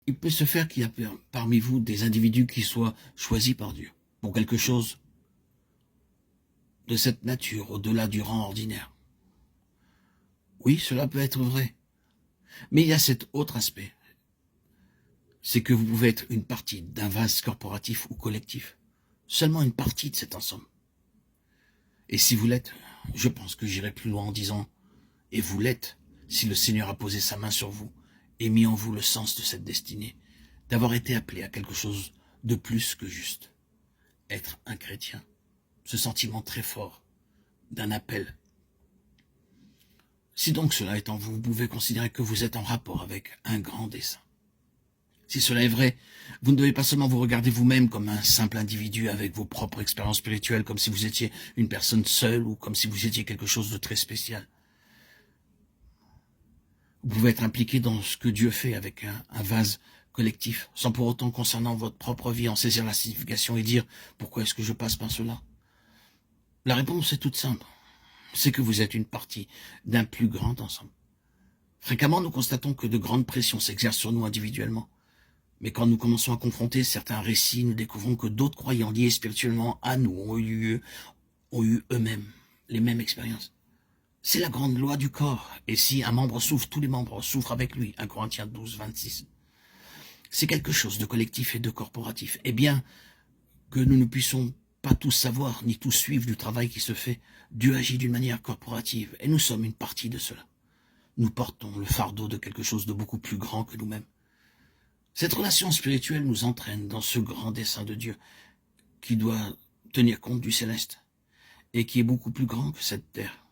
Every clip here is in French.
il peut se faire qu'il y a parmi vous des individus qui soient choisis par Dieu pour quelque chose de cette nature, au-delà du rang ordinaire. Oui, cela peut être vrai. Mais il y a cet autre aspect. C'est que vous pouvez être une partie d'un vase corporatif ou collectif. Seulement une partie de cet ensemble. Et si vous l'êtes, je pense que j'irai plus loin en disant, et vous l'êtes, si le Seigneur a posé sa main sur vous et mis en vous le sens de cette destinée, d'avoir été appelé à quelque chose de plus que juste. Être un chrétien, ce sentiment très fort d'un appel. Si donc cela est en vous, vous pouvez considérer que vous êtes en rapport avec un grand dessein. Si cela est vrai, vous ne devez pas seulement vous regarder vous-même comme un simple individu avec vos propres expériences spirituelles, comme si vous étiez une personne seule ou comme si vous étiez quelque chose de très spécial. Vous pouvez être impliqué dans ce que Dieu fait avec un vase collectif, sans pour autant concernant votre propre vie en saisir la signification et dire « Pourquoi est-ce que je passe par cela ?» La réponse est toute simple. C'est que vous êtes une partie d'un plus grand ensemble. Fréquemment, nous constatons que de grandes pressions s'exercent sur nous individuellement. Mais quand nous commençons à confronter certains récits, nous découvrons que d'autres croyants liés spirituellement à nous ont eu eux-mêmes les mêmes expériences. C'est la grande loi du corps. Et si un membre souffre, tous les membres souffrent avec lui. 1 Corinthiens 12, 26. C'est quelque chose de collectif et de corporatif. Et bien que nous ne puissions pas tous savoir, ni tous suivre du travail qui se fait, Dieu agit d'une manière corporative. Et nous sommes une partie de cela. Nous portons le fardeau de quelque chose de beaucoup plus grand que nous-mêmes. Cette relation spirituelle nous entraîne dans ce grand dessein de Dieu qui doit tenir compte du céleste et qui est beaucoup plus grand que cette terre.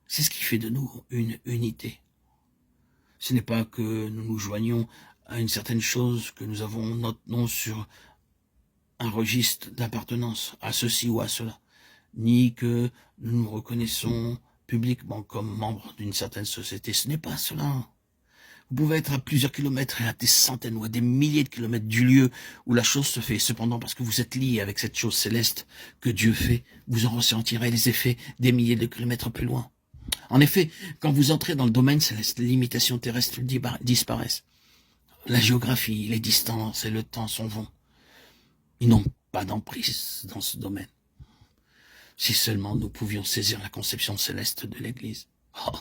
C'est ce qui fait de nous une unité. Ce n'est pas que nous nous joignons à une certaine chose, que nous avons notre nom sur un registre d'appartenance à ceci ou à cela, ni que nous nous reconnaissons publiquement comme membres d'une certaine société. Ce n'est pas cela. Vous pouvez être à plusieurs kilomètres et à des centaines ou à des milliers de kilomètres du lieu où la chose se fait. Cependant, parce que vous êtes liés avec cette chose céleste que Dieu fait, vous en ressentirez les effets des milliers de kilomètres plus loin. En effet, quand vous entrez dans le domaine céleste, les limitations terrestres disparaissent. La géographie, les distances et le temps s'en vont. Ils n'ont pas d'emprise dans ce domaine. Si seulement nous pouvions saisir la conception céleste de l'Église. Oh,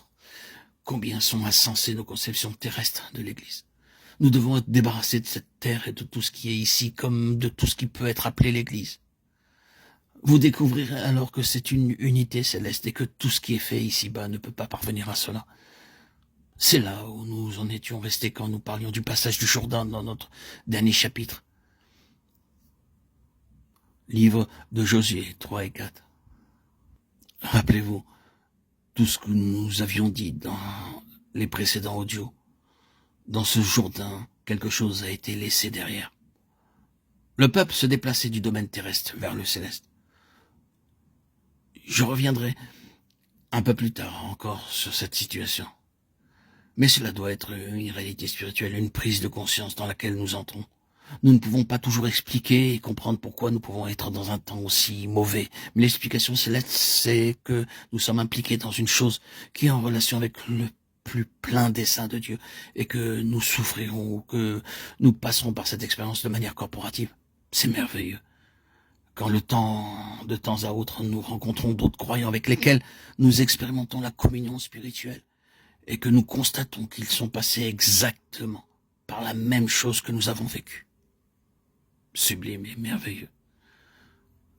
combien sont insensées nos conceptions terrestres de l'Église. Nous devons être débarrassés de cette terre et de tout ce qui est ici, comme de tout ce qui peut être appelé l'Église. Vous découvrirez alors que c'est une unité céleste et que tout ce qui est fait ici-bas ne peut pas parvenir à cela. C'est là où nous en étions restés quand nous parlions du passage du Jourdain dans notre dernier chapitre. Livre de Josué 3 et 4. Rappelez-vous tout ce que nous avions dit dans les précédents audios. Dans ce Jourdain, quelque chose a été laissé derrière. Le peuple se déplaçait du domaine terrestre vers le céleste. Je reviendrai un peu plus tard encore sur cette situation. Mais cela doit être une réalité spirituelle, une prise de conscience dans laquelle nous entrons. Nous ne pouvons pas toujours expliquer et comprendre pourquoi nous pouvons être dans un temps aussi mauvais. Mais l'explication céleste, c'est que nous sommes impliqués dans une chose qui est en relation avec le plus plein dessein de Dieu et que nous souffrirons ou que nous passerons par cette expérience de manière corporative. C'est merveilleux. Quand de temps à autre, nous rencontrons d'autres croyants avec lesquels nous expérimentons la communion spirituelle et que nous constatons qu'ils sont passés exactement par la même chose que nous avons vécue. Sublime et merveilleux.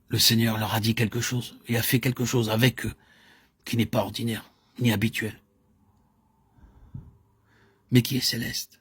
Le Seigneur leur a dit quelque chose et a fait quelque chose avec eux qui n'est pas ordinaire ni habituel, mais qui est céleste.